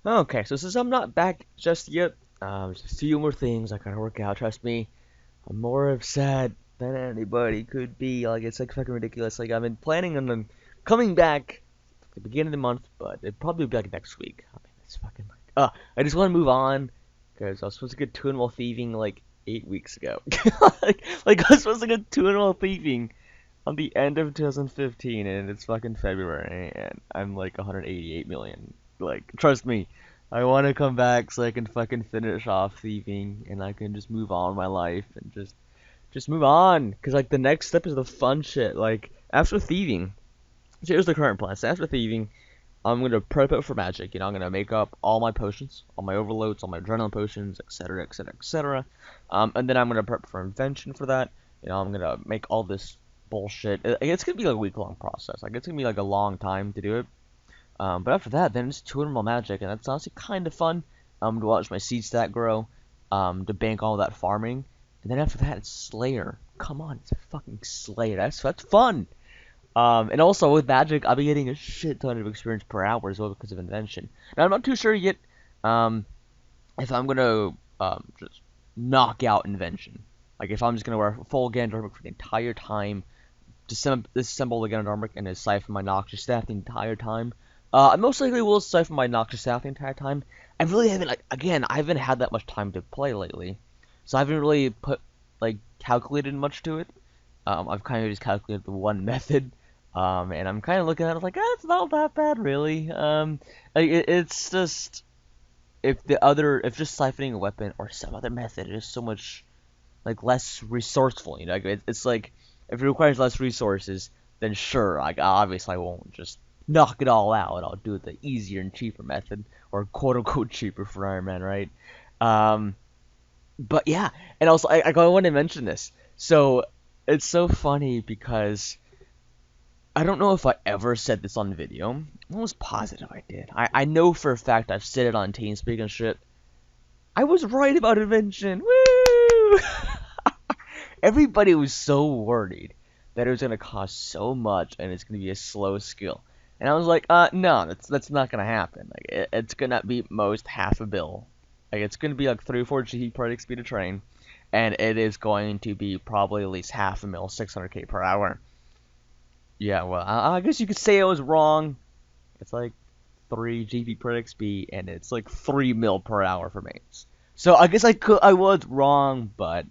Okay, so since I'm not back just yet, just a few more things I gotta work out. Trust me, I'm more upset than anybody could be. Like it's like fucking ridiculous. Like I've been planning on coming back at the beginning of the month, but it'd probably be like next week. I mean, it's fucking like, I just want to move on because I was supposed to get two and while thieving like 8 weeks ago. like I was supposed to get two and while thieving on the end of 2015, and it's fucking February, and I'm like 188 million. Like, trust me, I want to come back so I can fucking finish off thieving, and I can just move on with my life and just move on. Cause like the next step is the fun shit. Like after thieving, so here's the current plan. So after thieving, I'm gonna prep it for magic. I'm gonna make up all my potions, all my overloads, all my adrenaline potions, etc., etc., etc. And then I'm gonna prep for invention for that. I'm gonna make all this bullshit. It's gonna be like a week-long process. Like it's gonna be like a long time to do it. But after that, then it's tutorial magic, and that's honestly kind of fun. To watch my seed stat grow, to bank all that farming, and then after that, it's Slayer. Come on, it's fucking Slayer. That's fun. And also with magic, I'll be getting a shit ton of experience per hour as well because of invention. Now I'm not too sure yet, if I'm gonna just knock out invention. Like if I'm just gonna wear full Gandalf for the entire time, disassemble the Gandalf and then siphon my noxious staff the entire time. I most likely will siphon my noxious staff the entire time. I really haven't I haven't had that much time to play lately, so I haven't really put calculated much to it. I've kind of just calculated the one method, and I'm kind of looking at it like, it's not that bad really. It's just if just siphoning a weapon or some other method is so much less resourceful. It's like if it requires less resources, then sure, like obviously I won't just knock it all out. I'll do the easier and cheaper method, or quote unquote cheaper for Iron Man, right? Um, but yeah, and also I want to mention this. So it's so funny because I don't know if I ever said this on video. I'm almost positive I did. I know for a fact I've said it on TeamSpeak and shit. I was right about invention. Woo! Everybody was so worried that it was gonna cost so much and it's gonna be a slow skill. And I was like, no, that's not gonna happen. Like it's gonna be most half a bill. Like it's gonna be like 3 or 4 GP per speed of train, and it is going to be probably at least half a mil, 600k per hour. Yeah, well, I guess you could say I was wrong. It's like 3 GP per XP, and it's like 3 mil per hour for mains. So I guess I was wrong, but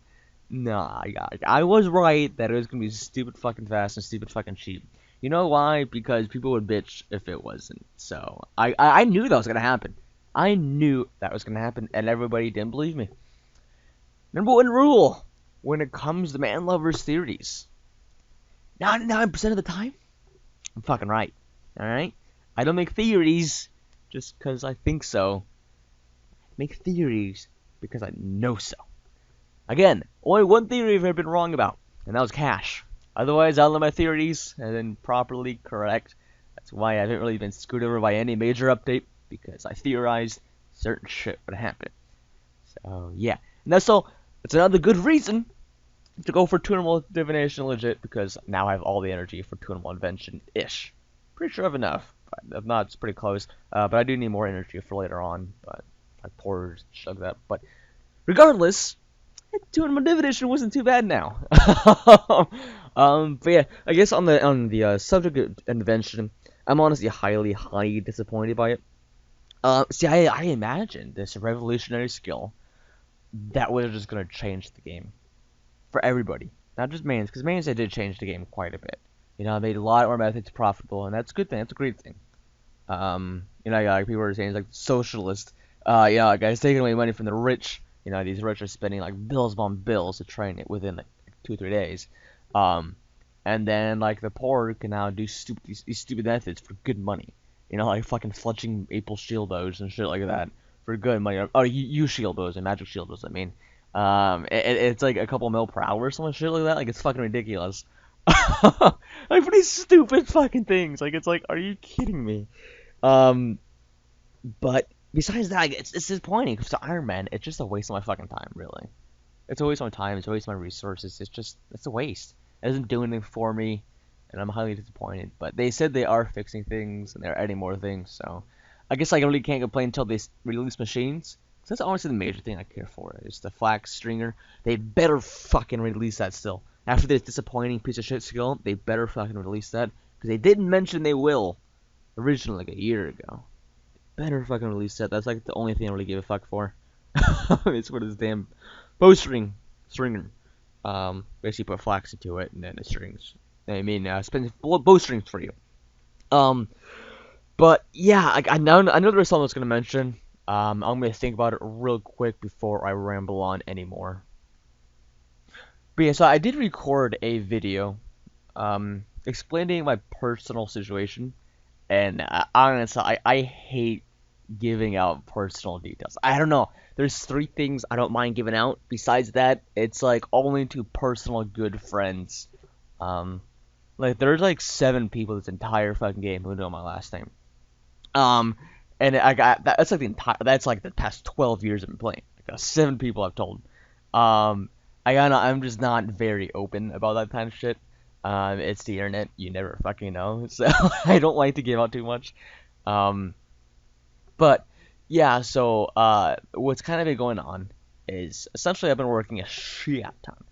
nah, I was right that it was gonna be stupid fucking fast and stupid fucking cheap. You know why? Because people would bitch if it wasn't. So I knew that was gonna happen. I knew that was gonna happen, and everybody didn't believe me. Number one rule when it comes to Manlover's theories: 99% of the time, I'm fucking right. All right? I don't make theories just because I think so. I make theories because I know so. Again, only one theory I've ever been wrong about, and that was cash. Otherwise, all of my theories have been properly correct. That's why I haven't really been screwed over by any major update, because I theorized certain shit would happen. So, yeah. And that's another good reason to go for 2-in-1 divination legit, because now I have all the energy for 2-in-1 invention-ish. Pretty sure I have enough. But if not, it's pretty close. But I do need more energy for later on. But my pores chug that. But regardless, 2-in-1 divination wasn't too bad now. But yeah, I guess on the subject of invention, I'm honestly highly disappointed by it. See, I imagined this revolutionary skill that was just gonna change the game for everybody, not just mains, because mains they did change the game quite a bit. I made a lot more methods profitable, and that's a good thing. That's a great thing. Like people were saying, it's like socialist. Guys taking away money from the rich. These rich are spending like bills upon bills to train it within like 2 or 3 days. And then like the poor can now do these stupid methods for good money. Like fucking fletching April shield bows and shit like that for good money. Oh, you shield bows and magic shield bows. I mean, it's like a couple mil per hour or something shit like that. Like it's fucking ridiculous. Like for these stupid fucking things. Like it's like, are you kidding me? Um, but besides that, it's disappointing because to Iron Man, it's just a waste of my fucking time, really. It's a waste of my time. It's a waste of my resources. It's a waste. It doesn't do anything for me, and I'm highly disappointed. But they said they are fixing things and they're adding more things, so I guess I really can't complain until they release machines. So that's honestly the major thing I care for is the flax stringer. They better fucking release that still. After this disappointing piece of shit skill, they better fucking release that because they didn't mention they will originally like a year ago. Better fucking release that. That's like the only thing I really give a fuck for. It's for this damn stringer. Basically put flax into it and then the strings. I mean, spend bowstrings for you. Um, but yeah, I know there's something I was gonna mention. I'm gonna think about it real quick before I ramble on anymore. But yeah, so I did record a video, explaining my personal situation, and honestly, I hate giving out personal details. I don't know. There's three things I don't mind giving out. Besides that, it's like only to personal good friends. Um, like there's like seven people this entire fucking game who know my last name. Um, and I got that's like the entire that's like the past 12 years I've been playing. Like seven people I've told. Um, I'm just not very open about that kind of shit. It's the internet, you never fucking know, so I don't like to give out too much. Um, but yeah, so what's kind of been going on is essentially I've been working a shit ton,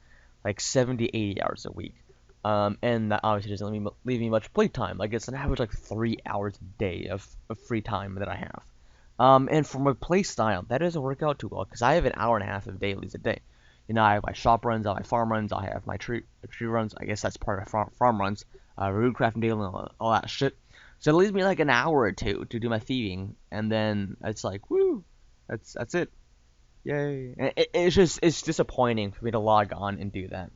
like 70, 80 hours a week. And that obviously doesn't leave me much playtime. Like it's an average like 3 hours a day of free time that I have. And for my play style, that doesn't work out too well because I have an hour and a half of dailies a day. You know, I have my shop runs, I have my farm runs, I have my tree runs. I guess that's part of my farm runs, root crafting daily, and all that shit. So it leaves me like an hour or two to do my thieving, and then it's like, woo, that's it, yay. And it's disappointing for me to log on and do that.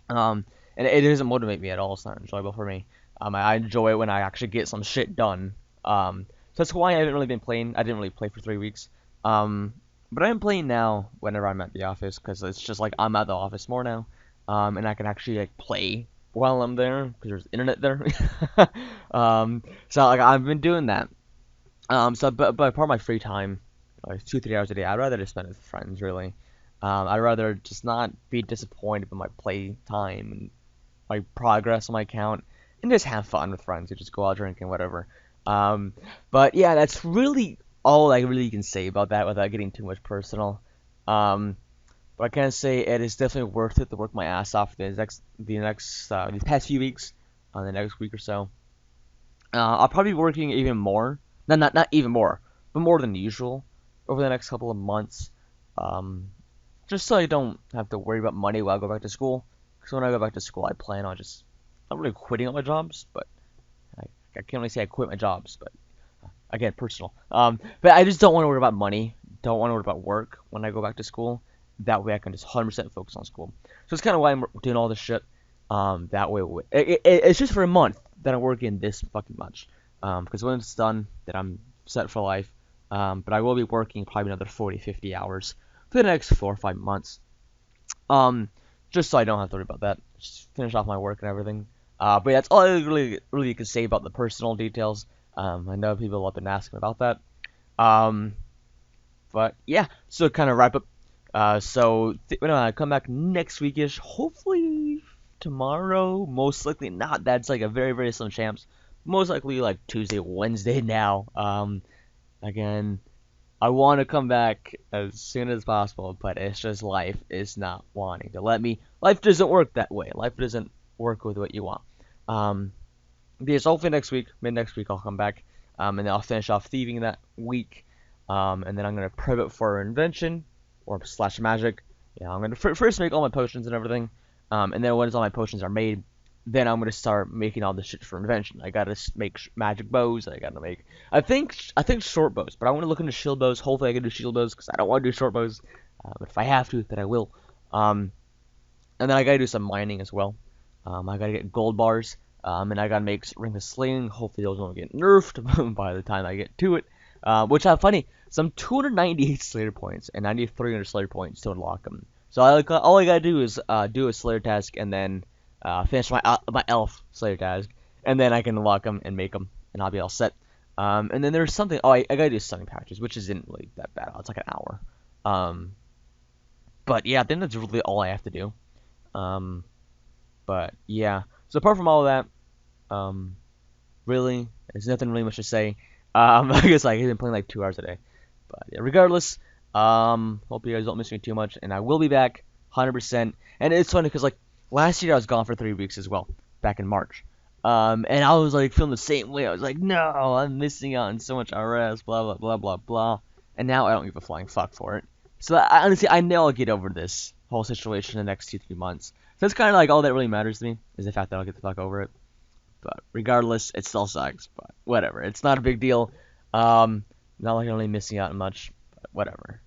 And it doesn't motivate me at all. It's not enjoyable for me. I enjoy it when I actually get some shit done. So that's why I haven't really been playing. I didn't really play for 3 weeks. Um, but I'm playing now whenever I'm at the office because it's just like I'm at the office more now. And I can actually like play while I'm there because there's internet there. So like I've been doing that. But part of my free time, like 2, 3 hours a day, I'd rather just spend it with friends really. I'd rather just not be disappointed with my play time and my progress on my account and just have fun with friends. You just go out drinking, whatever. Um, but yeah, that's really all I really can say about that without getting too much personal. Um, but I can say it is definitely worth it to work my ass off these past few weeks, the next week or so. I'll probably be working even more, not even more, but more than usual over the next couple of months. Um, just so I don't have to worry about money while I go back to school. Because when I go back to school, I plan on just not really quitting all my jobs, but I, I can't really say I quit my jobs, but again, personal. But I just don't want to worry about money. Don't want to worry about work when I go back to school. That way I can just 100% focus on school. So it's kind of why I'm doing all this shit. That way it's just for a month that I'm working this fucking much. Because when it's done, then I'm set for life. But I will be working probably another 40, 50 hours for the next 4 or 5 months. Um, just so I don't have to worry about that. Just finish off my work and everything. But yeah, that's all I really can say about the personal details. I know people have been asking about that. Um, but yeah, so kind of wrap up. When I come back next weekish, hopefully tomorrow, most likely not. That's like a very, very slim chance. Most likely like Tuesday, Wednesday now. Again, I want to come back as soon as possible, but it's just life is not wanting to let me. Life doesn't work that way. Life doesn't work with what you want. Um, because hopefully next week, mid next week, I'll come back, and then I'll finish off thieving that week, and then I'm gonna prep it for invention or slash magic. Yeah, I'm gonna first make all my potions and everything, and then once all my potions are made, then I'm gonna start making all the shit for invention. I gotta make magic bows. I gotta make. I think short bows, but I want to look into shield bows. Hopefully, I can do shield bows because I don't want to do short bows. But if I have to, then I will. Um, and then I gotta do some mining as well. I gotta get gold bars. And I gotta make ring of sling. Hopefully, those won't get nerfed by the time I get to it. Which I'm funny. Some 298 Slayer points and 9,300 Slayer points to unlock them. So all I gotta do is do a Slayer task and then finish my elf Slayer task, and then I can unlock them and make them, and I'll be all set. And then there's something. Oh, I gotta do stunning patches, which isn't really that bad. It's like an hour. Um, but yeah, I think that's really all I have to do. Um, but yeah. So apart from all of that, really, there's nothing really much to say. I guess like he's been playing like 2 hours a day. But yeah, regardless, hope you guys don't miss me too much, and I will be back 100%. And it's funny because like last year I was gone for 3 weeks as well, back in March. And I was like feeling the same way. I was like, no, I'm missing out on so much RS, blah blah blah blah blah. And now I don't give a flying fuck for it. So honestly, I know I'll get over this whole situation in the next 2 3 months. So that's kind of like all that really matters to me is the fact that I'll get the fuck over it. But regardless, it still sucks. But whatever, it's not a big deal. Not like I'm really missing out on much. But whatever.